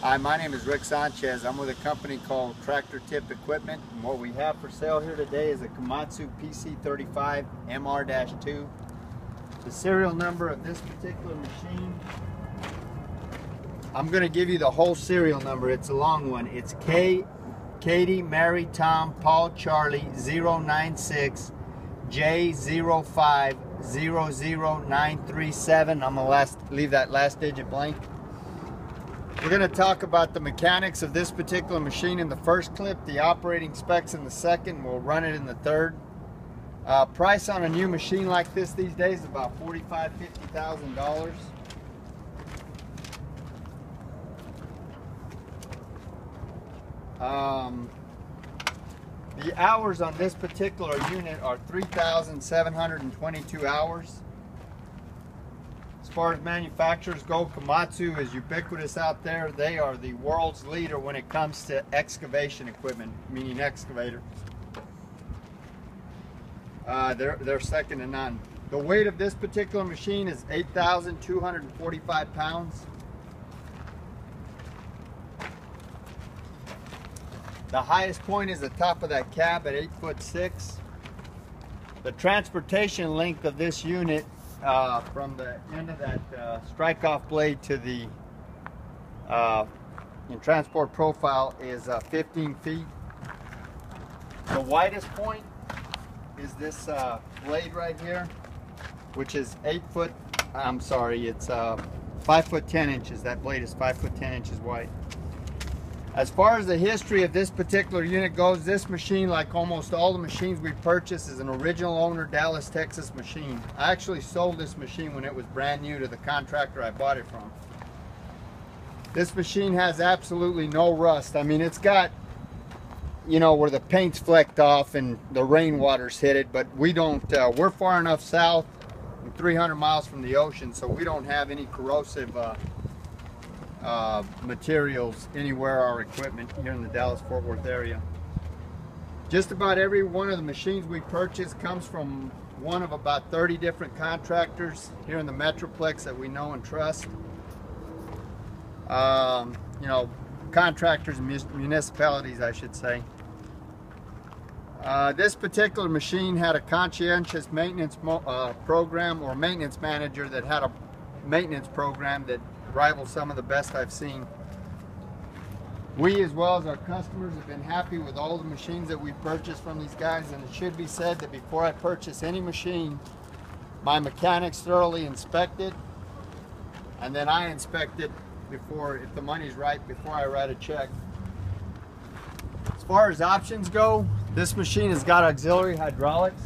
Hi, my name is Rick Sanchez. I'm with a company called Tractor Tip Equipment, and what we have for sale here today is a Komatsu PC35MR2. The serial number of this particular machine, I'm going to give you the whole serial number. It's a long one. It's Katie, Mary, Tom, Paul, Charlie 096 J0500937. I'm going to leave that last digit blank. We're going to talk about the mechanics of this particular machine in the first clip, the operating specs in the second. We'll run it in the third. Price on a new machine like this these days is about $45,000 to $50,000. The hours on this particular unit are 3,722 hours. As far as manufacturers go, Komatsu is ubiquitous out there. They are the world's leader when it comes to excavation equipment, meaning excavators. They're second to none. The weight of this particular machine is 8,245 pounds. The highest point is the top of that cab at 8'6". The transportation length of this unit from the end of that strike-off blade to the transport profile is 15 feet. The widest point is this blade right here, which is 5 foot 10 inches. That blade is 5 foot 10 inches wide. As far as the history of this particular unit goes, this machine, like almost all the machines we purchase, is an original owner Dallas, Texas machine. I actually sold this machine when it was brand new to the contractor I bought it from. This machine has absolutely no rust. I mean, it's got, you know, where the paint's flecked off and the rainwater's hit it, but we don't, we're far enough south, 300 miles from the ocean, so we don't have any corrosive materials anywhere our equipment here in the Dallas-Fort Worth area. Just about every one of the machines we purchase comes from one of about 30 different contractors here in the Metroplex that we know and trust. You know, contractors and municipalities, I should say. This particular machine had a conscientious maintenance program, or maintenance manager that had a maintenance program that rivals some of the best I've seen. We, as well as our customers, have been happy with all the machines that we've purchased from these guys, and it should be said that before I purchase any machine, my mechanics thoroughly inspect it, and then I inspect it before, if the money's right, before I write a check. As far as options go, this machine has got auxiliary hydraulics.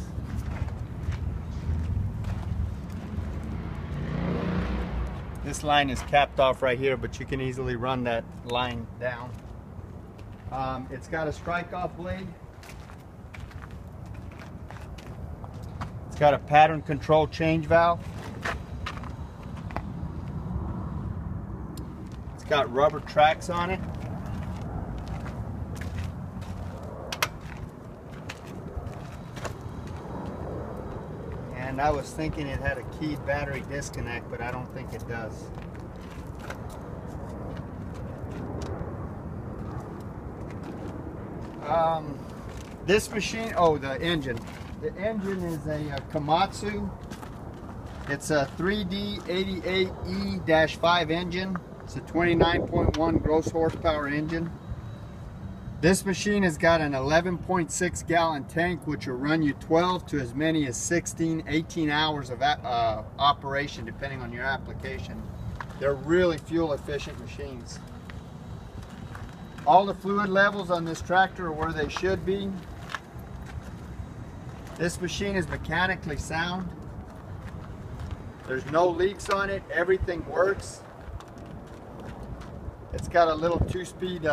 This line is capped off right here, but you can easily run that line down. It's got a strike-off blade. It's got a pattern control change valve. It's got rubber tracks on it. And I was thinking it had a keyed battery disconnect, but I don't think it does. This machine, oh, the engine. The engine is a Komatsu. It's a 3D88E-5 engine. It's a 29.1 gross horsepower engine. This machine has got an 11.6 gallon tank, which will run you 12 to as many as 16, 18 hours of operation, depending on your application. They're really fuel efficient machines. All the fluid levels on this tractor are where they should be. This machine is mechanically sound. There's no leaks on it. Everything works. It's got a little two-speed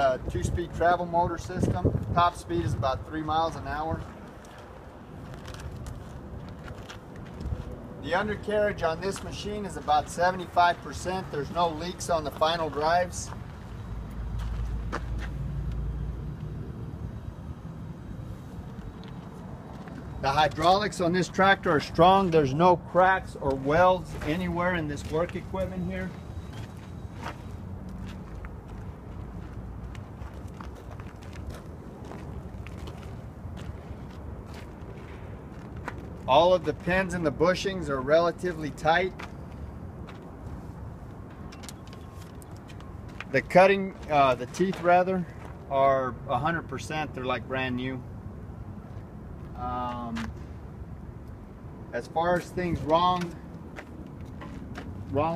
travel motor system. Top speed is about 3 miles an hour. The undercarriage on this machine is about 75%. There's no leaks on the final drives. The hydraulics on this tractor are strong. There's no cracks or welds anywhere in this work equipment here. All of the pins and the bushings are relatively tight. The cutting, the teeth rather, are 100%. They're like brand new. As far as things wrong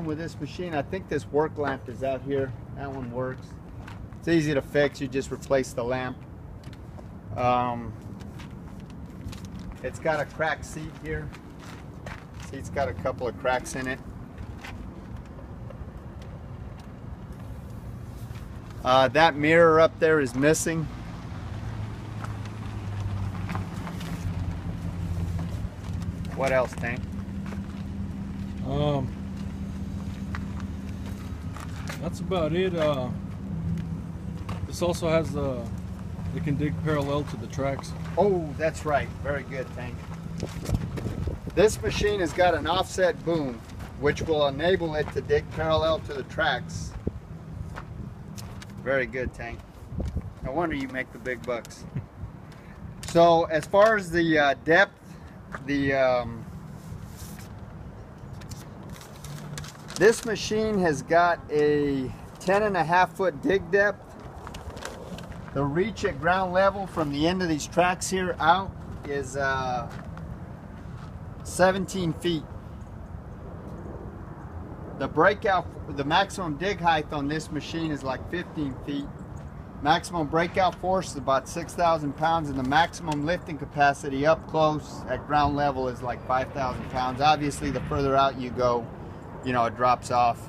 with this machine, I think this work lamp is out here. That one works. It's easy to fix. You just replace the lamp. It's got a cracked seat here. Seat's got a couple of cracks in it. That mirror up there is missing. What else, Tank? That's about it. This also has it can dig parallel to the tracks. Oh, that's right. Very good, Tank. This machine has got an offset boom, which will enable it to dig parallel to the tracks. Very good, Tank. No wonder you make the big bucks. So, as far as the depth, this machine has got a 10.5 foot dig depth. The reach at ground level from the end of these tracks here out is 17 feet. The maximum dig height on this machine is like 15 feet. Maximum breakout force is about 6,000 pounds, and the maximum lifting capacity up close at ground level is like 5,000 pounds. Obviously, the further out you go, you know, it drops off.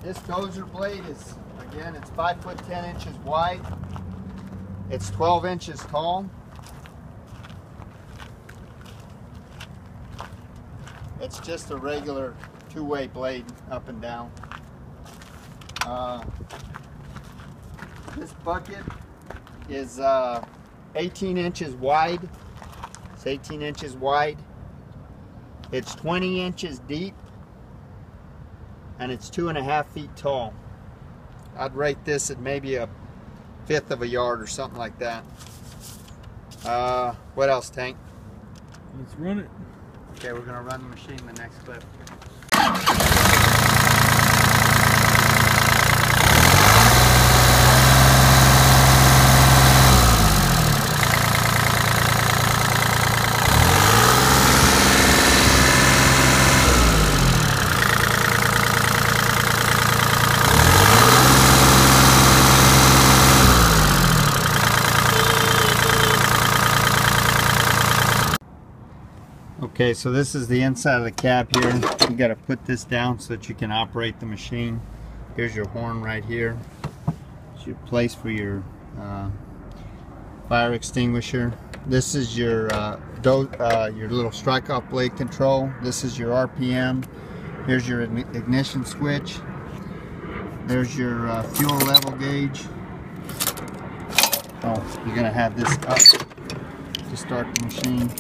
This dozer blade is, again, it's 5 foot 10 inches wide. It's 12 inches tall. It's just a regular two-way blade up and down. This bucket is 18 inches wide. It's 18 inches wide. It's 20 inches deep. And it's 2.5 feet tall. I'd rate this at maybe a 1/5 of a yard or something like that. What else, Tank? Let's run it. Okay, we're gonna run the machine in the next clip. Okay, so this is the inside of the cab here. You got to put this down so that you can operate the machine. Here's your horn right here. It's your place for your fire extinguisher. This is your little strike-off blade control. This is your RPM. Here's your ignition switch. There's your fuel level gauge. Oh, you're gonna have this up to start the machine.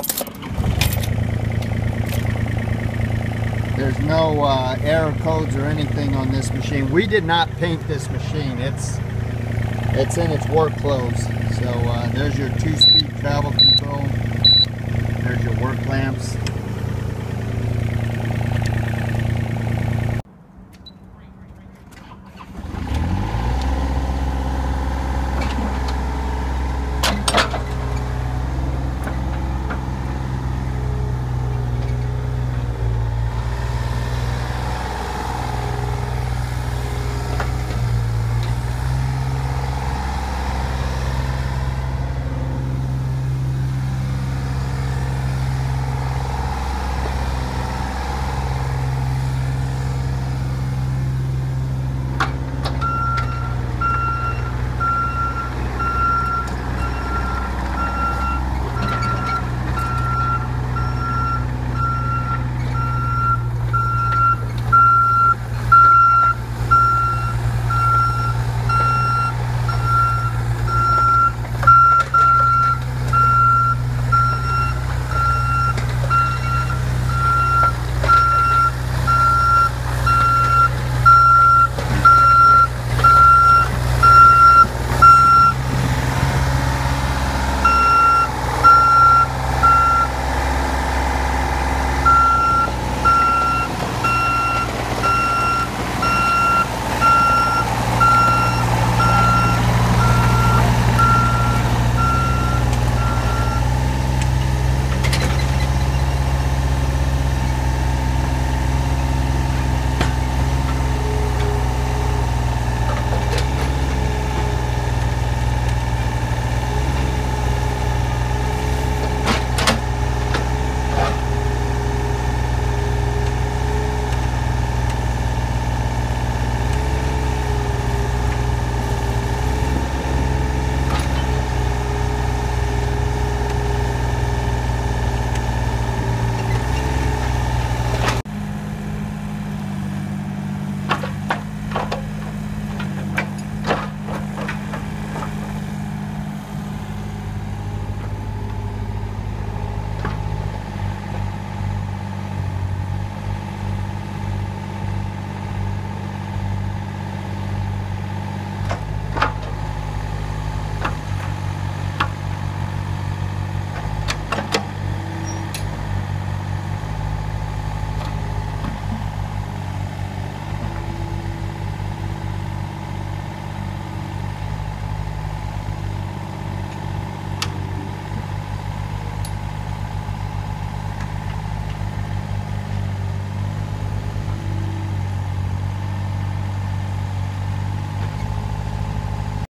There's no error codes or anything on this machine. We did not paint this machine. It's in its work clothes. So there's your 2-speed travel control. There's your work lamps.